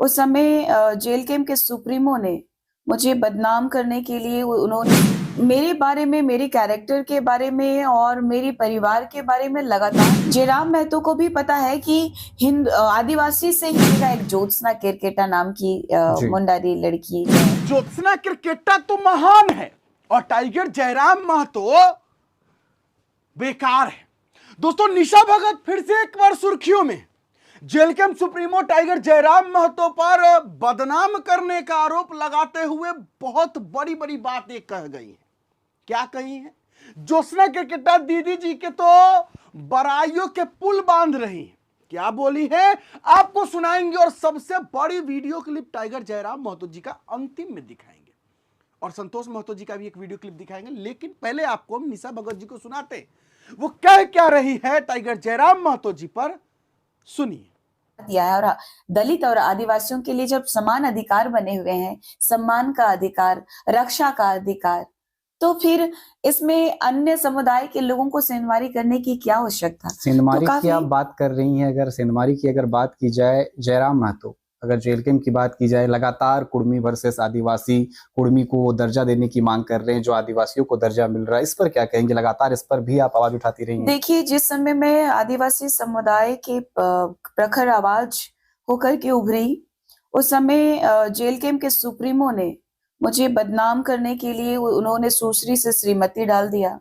उस समय jail camp के सुप्रीमो ने मुझे बदनाम करने के लिए उन्होंने मेरे बारे में, मेरे कैरेक्टर के बारे में और मेरे परिवार के बारे में लगातार जयराम महतो को भी पता है कि आदिवासी से ही मेरा एक ज्योत्सना केरकेटा नाम की जी। मुंडारी लड़की है। ज्योत्सना केरकेटा तो महान है और टाइगर जयराम महतो बेकार है। दोस्तों, निशा भगत फिर से एक बार सुर्खियों में। Jail camp supremo Tiger Jairam Mahato पर बदनाम करने का आरोप लगाते हुए बहुत बड़ी बड़ी बातें कह गई है। क्या कही है? ज्योत्सना केरकेटा दीदी जी के तो बड़ाइयों के पुल बांध रही है। क्या बोली है आपको सुनाएंगे और सबसे बड़ी video clip Tiger Jairam Mahato ji का अंतिम में दिखाएंगे और संतोष महतो जी का भी एक वीडियो क्लिप दिखाएंगे। लेकिन पहले आपको हम निशा भगत जी को सुनाते वो कह क्या रही है टाइगर जयराम महतो जी पर, सुनिए। दिया है। और दलित और आदिवासियों के लिए जब समान अधिकार बने हुए हैं, सम्मान का अधिकार, रक्षा का अधिकार, तो फिर इसमें अन्य समुदाय के लोगों को सेंधमारी करने की क्या आवश्यकता? सेंधमारी तो की आप बात कर रही हैं। अगर सेंधमारी की अगर बात की जाए, जयराम महतो, अगर जेल कैंप की बात की जाए, लगातार कुर्मी वर्सेस आदिवासी, कुर्मी को दर्जा देने की मांग कर रहे हैं, जो आदिवासियों को दर्जा मिल रहा है, इस पर क्या कहेंगे? लगातार इस पर भी आप आवाज उठाती रही हैं। देखिए, जिस समय मैं आदिवासी समुदाय के प्रखर आवाज होकर के उभरी, उस समय जेल कैंप के सुप्रीमो ने मुझे बदनाम करने के लिए उन्होंने सुश्री से श्रीमती डाल दिया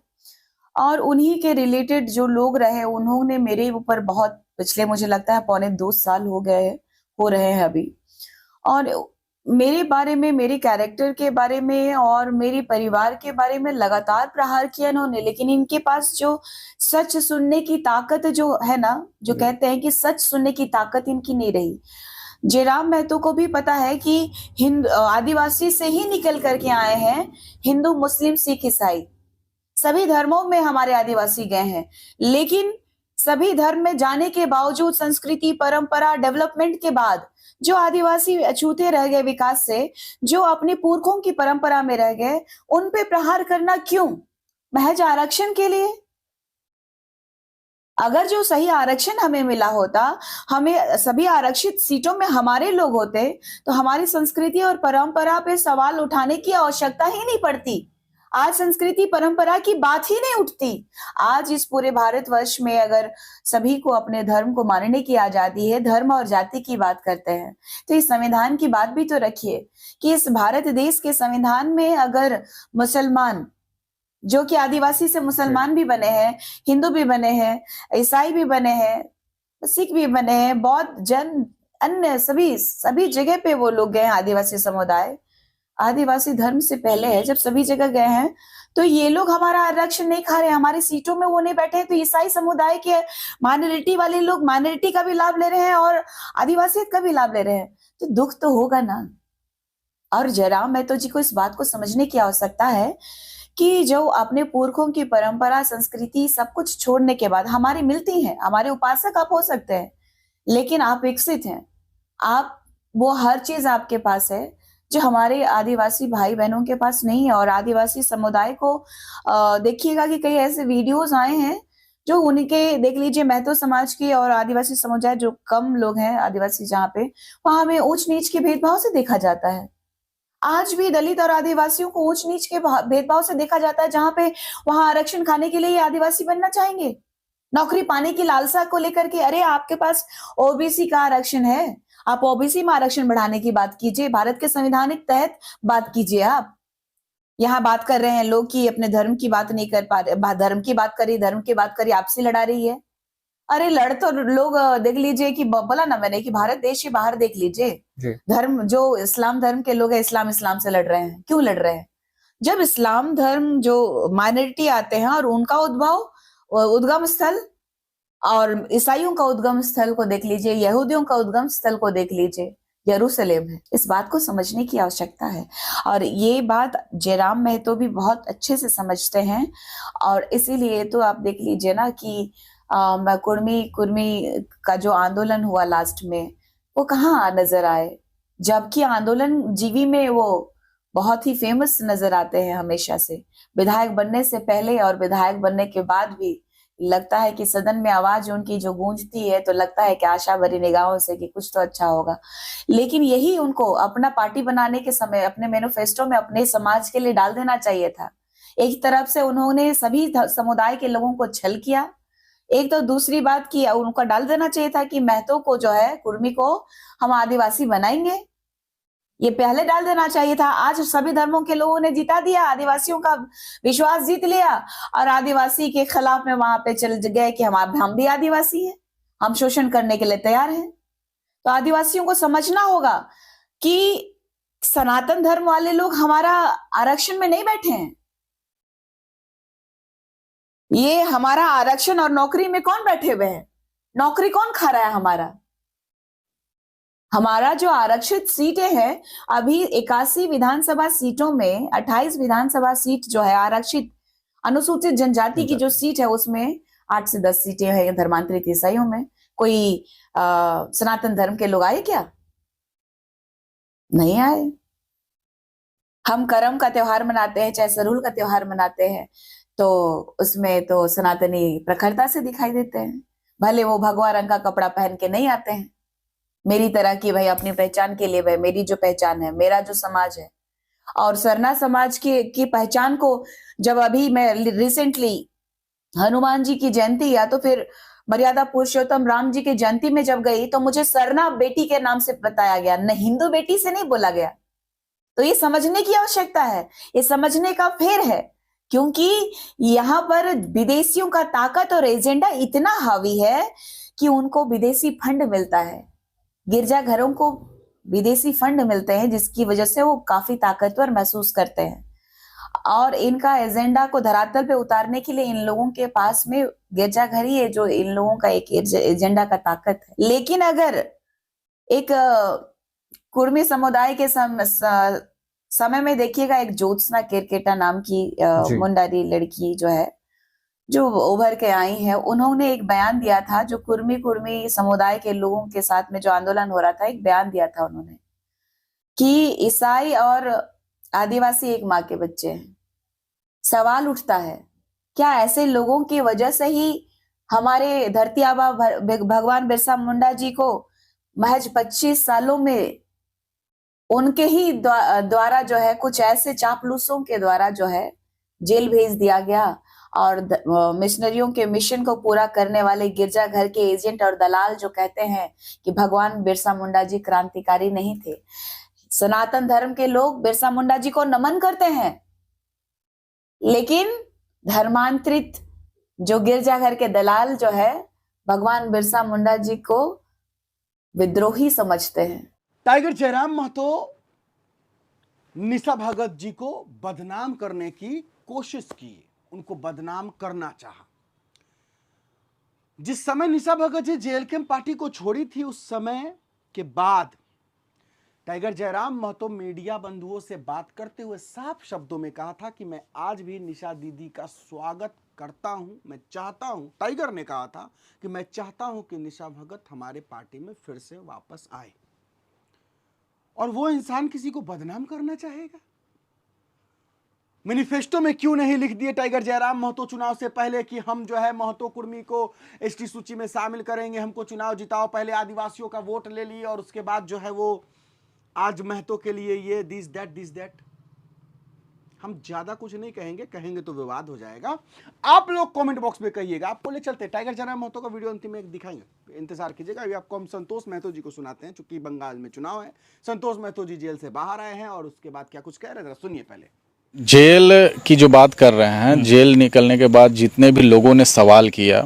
और उन्हीं के रिलेटेड जो लोग रहे उन्होंने मेरे ऊपर बहुत पिछले मुझे लगता है 2.25 साल हो रहे हैं अभी, और मेरे बारे में, मेरे कैरेक्टर के बारे में और मेरे परिवार के बारे में लगातार प्रहार किया इन्होंने। लेकिन इनके पास जो सच सुनने की ताकत जो है ना, जो कहते हैं कि सच सुनने की ताकत इनकी नहीं रही। जयराम महतो को भी पता है कि आदिवासी से ही निकल करके आए हैं, हिंदू, मुस्लिम, सिख, ईसाई, सभी धर्मों में हमारे आदिवासी गए हैं। लेकिन सभी धर्म में जाने के बावजूद, संस्कृति, परंपरा, डेवलपमेंट के बाद जो आदिवासी अछूते रह गए विकास से, जो अपने पुरखों की परंपरा में रह गए, उन पे प्रहार करना क्यों? महज आरक्षण के लिए? अगर जो सही आरक्षण हमें मिला होता, हमें सभी आरक्षित सीटों में हमारे लोग होते, तो हमारी संस्कृति और परंपरा पे सवाल उठाने की आवश्यकता ही नहीं पड़ती। आज संस्कृति परंपरा की बात ही नहीं उठती। आज इस पूरे भारतवर्ष में अगर सभी को अपने धर्म को मानने की आजादी है, धर्म और जाति की बात करते हैं, तो इस संविधान की बात भी तो रखिए कि इस भारत देश के संविधान में अगर मुसलमान, जो कि आदिवासी से मुसलमान भी बने हैं, हिंदू भी बने हैं, ईसाई भी बने हैं, सिख भी बने हैं, बौद्ध, जैन, अन्य सभी जगह पे वो लोग गए हैं। आदिवासी समुदाय आदिवासी धर्म से पहले है, जब सभी जगह गए हैं, तो ये लोग हमारा आरक्षण नहीं खा रहे, हमारी सीटों में वो नहीं बैठे, तो ईसाई समुदाय के माइनॉरिटी वाले लोग माइनॉरिटी का भी लाभ ले रहे हैं और आदिवासियत का भी लाभ ले रहे हैं, तो दुख तो होगा ना। और जयराम महतो जी को इस बात को समझने की आवश्यकता है कि जो अपने पुरखों की परंपरा, संस्कृति सब कुछ छोड़ने के बाद हमारी मिलती है, हमारे उपासक आप हो सकते हैं, लेकिन आप विकसित हैं, आप वो हर चीज आपके पास है जो हमारे आदिवासी भाई बहनों के पास नहीं है। और आदिवासी समुदाय को देखिएगा कि कई ऐसे वीडियोस आए हैं जो उनके, देख लीजिए, महतो समाज की और आदिवासी समुदाय जो कम लोग हैं आदिवासी जहाँ पे, वहां हमें ऊंच नीच के भेदभाव से देखा जाता है। आज भी दलित और आदिवासियों को ऊंच नीच के भेदभाव से देखा जाता है, जहां पे वहां आरक्षण खाने के लिए ये आदिवासी बनना चाहेंगे, नौकरी पाने की लालसा को लेकर के। अरे आपके पास ओबीसी का आरक्षण है, आप ओबीसी में आरक्षण बढ़ाने की बात कीजिए, भारत के संविधानिक तहत बात कीजिए। आप यहाँ बात कर रहे हैं लोग कि अपने धर्म की बात नहीं कर पा रहे, धर्म की बात करिए, धर्म की बात करिए, आपसे लड़ा रही है। अरे लड़ तो लोग, देख लीजिए कि बोला ना मैंने कि भारत देश के बाहर देख लीजिए, धर्म जो इस्लाम धर्म के लोग हैं, इस्लाम से लड़ रहे हैं। क्यों लड़ रहे हैं? जब इस्लाम धर्म जो माइनॉरिटी आते हैं और उनका उद्गम स्थल, और ईसाइयों का उद्गम स्थल को देख लीजिए, यहूदियों का उद्गम स्थल को देख लीजिए, यरूशलेम है। इस बात को समझने की आवश्यकता है और ये बात जयराम महतो भी बहुत अच्छे से समझते हैं। और इसीलिए तो आप देख लीजिए ना कि कुर्मी का जो आंदोलन हुआ लास्ट में, वो कहाँ नजर आए, जबकि आंदोलन जीवी में वो बहुत ही फेमस नजर आते हैं हमेशा से, विधायक बनने से पहले और विधायक बनने के बाद भी लगता है कि सदन में आवाज उनकी जो गूंजती है तो लगता है कि आशा भरी निगाहों से कि कुछ तो अच्छा होगा। लेकिन यही उनको अपना पार्टी बनाने के समय अपने मैनिफेस्टो में अपने समाज के लिए डाल देना चाहिए था। एक तरफ से उन्होंने सभी समुदाय के लोगों को छल किया, एक तो दूसरी बात की उनको डाल देना चाहिए था कि महतो को जो है, कुर्मी को हम आदिवासी बनाएंगे, ये पहले डाल देना चाहिए था। आज सभी धर्मों के लोगों ने जिता दिया, आदिवासियों का विश्वास जीत लिया और आदिवासी के खिलाफ में वहां पे चल गए कि हम भी आदिवासी हैं, हम शोषण करने के लिए तैयार हैं। तो आदिवासियों को समझना होगा कि सनातन धर्म वाले लोग हमारा आरक्षण में नहीं बैठे हैं। ये हमारा आरक्षण और नौकरी में कौन बैठे हुए हैं? नौकरी कौन खा रहा है? हमारा जो आरक्षित सीटें हैं, अभी 81 विधानसभा सीटों में 28 विधानसभा सीट जो है आरक्षित अनुसूचित जनजाति की जो सीट है उसमें 8 से 10 सीटें हैं धर्मांतरित ईसाइयों में। कोई सनातन धर्म के लोग आए क्या? नहीं आए। हम करम का त्योहार मनाते हैं, चाहे सरूल का त्योहार मनाते हैं, तो उसमें तो सनातनी प्रखरता से दिखाई देते हैं, भले वो भगवा रंग का कपड़ा पहन के नहीं आते हैं। मेरी तरह की भाई अपनी पहचान के लिए, भाई मेरी जो पहचान है, मेरा जो समाज है, और सरना समाज की पहचान को जब अभी मैं रिसेंटली हनुमान जी की जयंती या तो फिर मर्यादा पुरुषोत्तम राम जी की जयंती में जब गई तो मुझे सरना बेटी के नाम से बताया गया, न हिंदू बेटी से नहीं बोला गया। तो ये समझने की आवश्यकता है, ये समझने का फेर है, क्योंकि यहाँ पर विदेशियों का ताकत और एजेंडा इतना हावी है कि उनको विदेशी फंड मिलता है, गिरजाघरों को विदेशी फंड मिलते हैं, जिसकी वजह से वो काफी ताकतवर महसूस करते हैं। और इनका एजेंडा को धरातल पे उतारने के लिए इन लोगों के पास में गिरजाघर ही है जो इन लोगों का एक एजेंडा का ताकत है। लेकिन अगर एक कुर्मी समुदाय के समय में देखिएगा, एक ज्योत्सना केरकेटा नाम की मुंडारी लड़की जो है, जो उभर के आई है, उन्होंने एक बयान दिया था, जो कुर्मी समुदाय के लोगों के साथ में जो आंदोलन हो रहा था, एक बयान दिया था उन्होंने कि ईसाई और आदिवासी एक माँ के बच्चे हैं। सवाल उठता है, क्या ऐसे लोगों की वजह से ही हमारे धरती आबा भगवान बिरसा मुंडा जी को महज 25 सालों में उनके ही द्वारा जो है, कुछ ऐसे चापलूसों के द्वारा जो है जेल भेज दिया गया, और मिशनरियों के मिशन को पूरा करने वाले गिरजाघर के एजेंट और दलाल जो कहते हैं कि भगवान बिरसा मुंडा जी क्रांतिकारी नहीं थे। सनातन धर्म के लोग बिरसा मुंडा जी को नमन करते हैं, लेकिन धर्मांतरित जो गिरजाघर के दलाल जो है, भगवान बिरसा मुंडा जी को विद्रोही समझते हैं। टाइगर जयराम महतो निशा भगत जी को बदनाम करने की कोशिश की, उनको बदनाम करना चाहा। जिस समय निशा Bhagat ji jail camp party को छोड़ी थी, उस समय के बाद टाइगर जयराम महतो मीडिया बंधुओं से बात करते हुए साफ शब्दों में कहा था कि मैं आज भी निशा दीदी का स्वागत करता हूं, मैं चाहता हूं, टाइगर ने कहा था कि मैं चाहता हूं कि निशा भगत हमारे पार्टी में फिर से वापस आए। और वो इंसान किसी को बदनाम करना चाहेगा? मैनिफेस्टो में क्यों नहीं लिख दिए टाइगर जयराम महतो चुनाव से पहले कि हम जो है महतो कुर्मी को एसटी सूची में शामिल करेंगे, हमको चुनाव जिताओ, पहले आदिवासियों का वोट ले लिए और उसके बाद जो है वो आज महतो के लिए ये दिस दैट। हम ज्यादा कुछ नहीं कहेंगे, कहेंगे तो विवाद हो जाएगा। आप लोग कमेंट बॉक्स में कहिएगा, आपको ले चलते टाइगर जयराम महतो का वीडियो अंतिम में दिखाएंगे, इंतजार कीजिएगा। अभी आपको हम संतोष महतो जी को सुनाते हैं, चूंकि बंगाल में चुनाव है। संतोष महतो जी जेल से बाहर आए हैं और उसके बाद क्या कुछ कह रहे थे, सुनिए। पहले जेल की जो बात कर रहे हैं, जेल निकलने के बाद जितने भी लोगों ने सवाल किया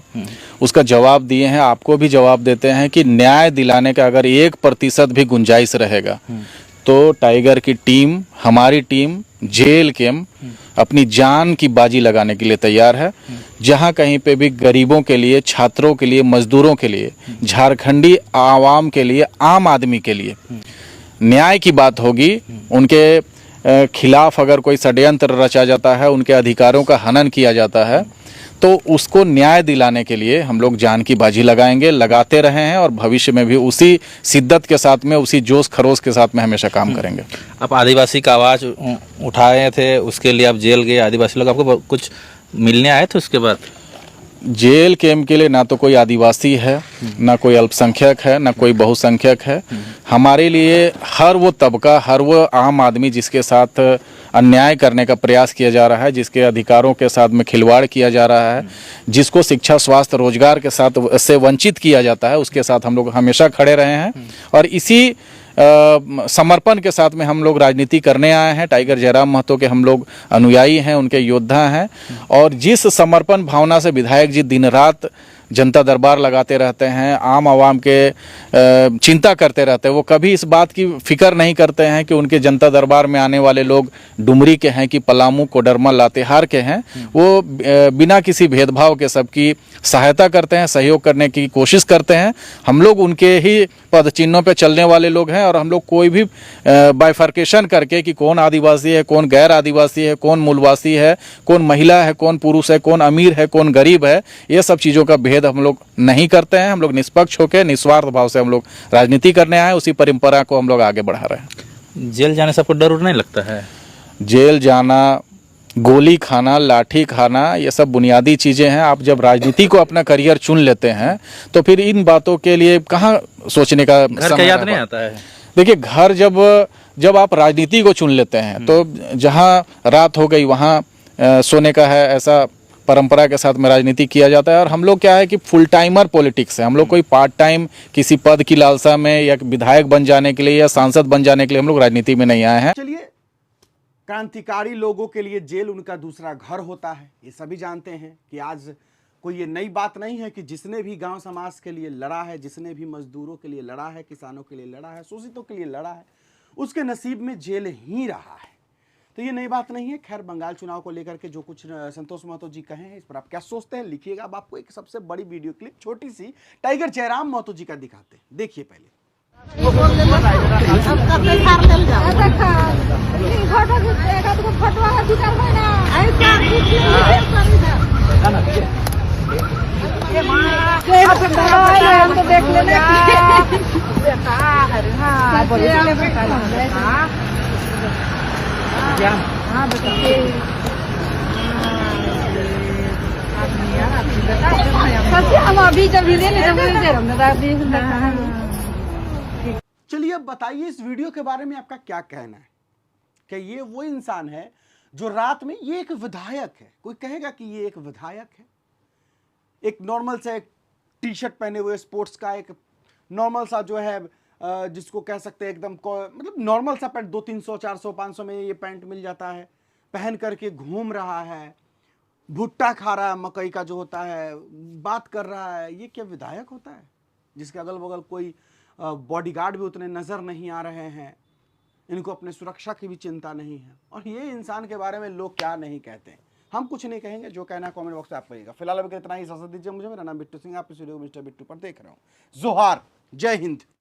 उसका जवाब दिए हैं, आपको भी जवाब देते हैं कि न्याय दिलाने का अगर 1% भी गुंजाइश रहेगा तो टाइगर की टीम, हमारी टीम जेल कैंप अपनी जान की बाजी लगाने के लिए तैयार है। जहां कहीं पे भी गरीबों के लिए, छात्रों के लिए, मजदूरों के लिए, झारखंडी आवाम के लिए, आम आदमी के लिए न्याय की बात होगी, उनके खिलाफ अगर कोई षड्यंत्र रचा जाता है, उनके अधिकारों का हनन किया जाता है, तो उसको न्याय दिलाने के लिए हम लोग जान की बाजी लगाएंगे, लगाते रहे हैं और भविष्य में भी उसी शिद्दत के साथ में, उसी जोश खरोश के साथ में हमेशा काम करेंगे। आप आदिवासी का आवाज़ उठाए थे, उसके लिए आप जेल गए, आदिवासी लोग आपको कुछ मिलने आए थे उसके बाद? जेल कैंप के लिए ना तो कोई आदिवासी है, ना कोई अल्पसंख्यक है, ना कोई बहुसंख्यक है। हमारे लिए हर वो तबका, हर वो आम आदमी जिसके साथ अन्याय करने का प्रयास किया जा रहा है, जिसके अधिकारों के साथ में खिलवाड़ किया जा रहा है, जिसको शिक्षा, स्वास्थ्य, रोजगार के साथ से वंचित किया जाता है, उसके साथ हम लोग हमेशा खड़े रहे हैं। और इसी समर्पण के साथ में हम लोग राजनीति करने आए हैं। टाइगर जयराम महतो के हम लोग अनुयायी हैं, उनके योद्धा हैं। और जिस समर्पण भावना से विधायक जी दिन रात जनता दरबार लगाते रहते हैं, आम आवाम के चिंता करते रहते हैं, वो कभी इस बात की फिक्र नहीं करते हैं कि उनके जनता दरबार में आने वाले लोग डुमरी के हैं कि पलामू, कोडरमा, लातेहार के हैं। वो बिना किसी भेदभाव के सबकी सहायता करते हैं, सहयोग करने की कोशिश करते हैं। हम लोग उनके ही पद चिन्हों पे चलने वाले लोग हैं और हम लोग कोई भी बाइफर्केशन करके कि कौन आदिवासी है, कौन गैर आदिवासी है, कौन मूलवासी है, कौन महिला है, कौन पुरुष है, कौन अमीर है, कौन गरीब है, ये सब चीज़ों का भेद हम लोग नहीं करते हैं। हम लोग निष्पक्ष होकर निस्वार्थ भाव से हम लोग राजनीति करने आए, उसी परंपरा को हम लोग आगे बढ़ा रहे हैं। जेल जाने से आपको डर उर नहीं लगता है? जेल जाना, गोली खाना, लाठी खाना, ये सब बुनियादी चीज़ें हैं। आप जब राजनीति को अपना करियर चुन लेते हैं तो फिर इन बातों के लिए कहाँ सोचने का घर का याद नहीं आता है? देखिए, घर जब आप राजनीति को चुन लेते हैं तो जहाँ रात हो गई वहाँ सोने का है, ऐसा परंपरा के साथ में राजनीति किया जाता है। और हम लोग क्या है कि फुल टाइमर पॉलिटिक्स है। हम लोग कोई पार्ट टाइम किसी पद की लालसा में या विधायक बन जाने के लिए या सांसद बन जाने के लिए हम लोग राजनीति में नहीं आए हैं। चलिए, क्रांतिकारी लोगों के लिए जेल उनका दूसरा घर होता है, ये सभी जानते हैं कि आज कोई ये नई बात नहीं है कि जिसने भी गांव समाज के लिए लड़ा है, जिसने भी मजदूरों के लिए लड़ा है, किसानों के लिए लड़ा है, शोषितों के लिए लड़ा है, उसके नसीब में जेल ही रहा है। तो ये नई बात नहीं है। खैर, बंगाल चुनाव को लेकर के जो कुछ संतोष महतो जी कहे हैं, इस पर आप क्या सोचते हैं लिखिएगा। अब आपको एक सबसे बड़ी वीडियो क्लिप छोटी सी टाइगर जयराम महतो जी का दिखाते हैं, देखिए पहले। चलिए, अब बताइए इस वीडियो के बारे में आपका क्या कहना है। कि ये वो इंसान है जो रात में, ये एक विधायक है, कोई कहेगा कि ये एक विधायक है, एक नॉर्मल सा एक टी शर्ट पहने हुए स्पोर्ट्स का, एक नॉर्मल सा जो है जिसको कह सकते हैं एकदम मतलब नॉर्मल सा पैंट 200-300, 400, 500 में ये पैंट मिल जाता है, पहन करके घूम रहा है, भुट्टा खा रहा है, मकई का जो होता है, बात कर रहा है। ये क्या विधायक होता है जिसके अगल बगल कोई बॉडीगार्ड भी उतने नजर नहीं आ रहे हैं, इनको अपने सुरक्षा की भी चिंता नहीं है। और ये इंसान के बारे में लोग क्या नहीं कहते हैं, हम कुछ नहीं कहेंगे। जो कहना है कमेंट बॉक्स में आप कहिएगा। फिलहाल अभी इतना ही इजाजत दीजिए मुझे। मेरा नाम बिट्टू सिंह, आप इस वीडियो को मिस्टर बिट्टू पर देख रहा हूँ। जोहार, जय हिंद।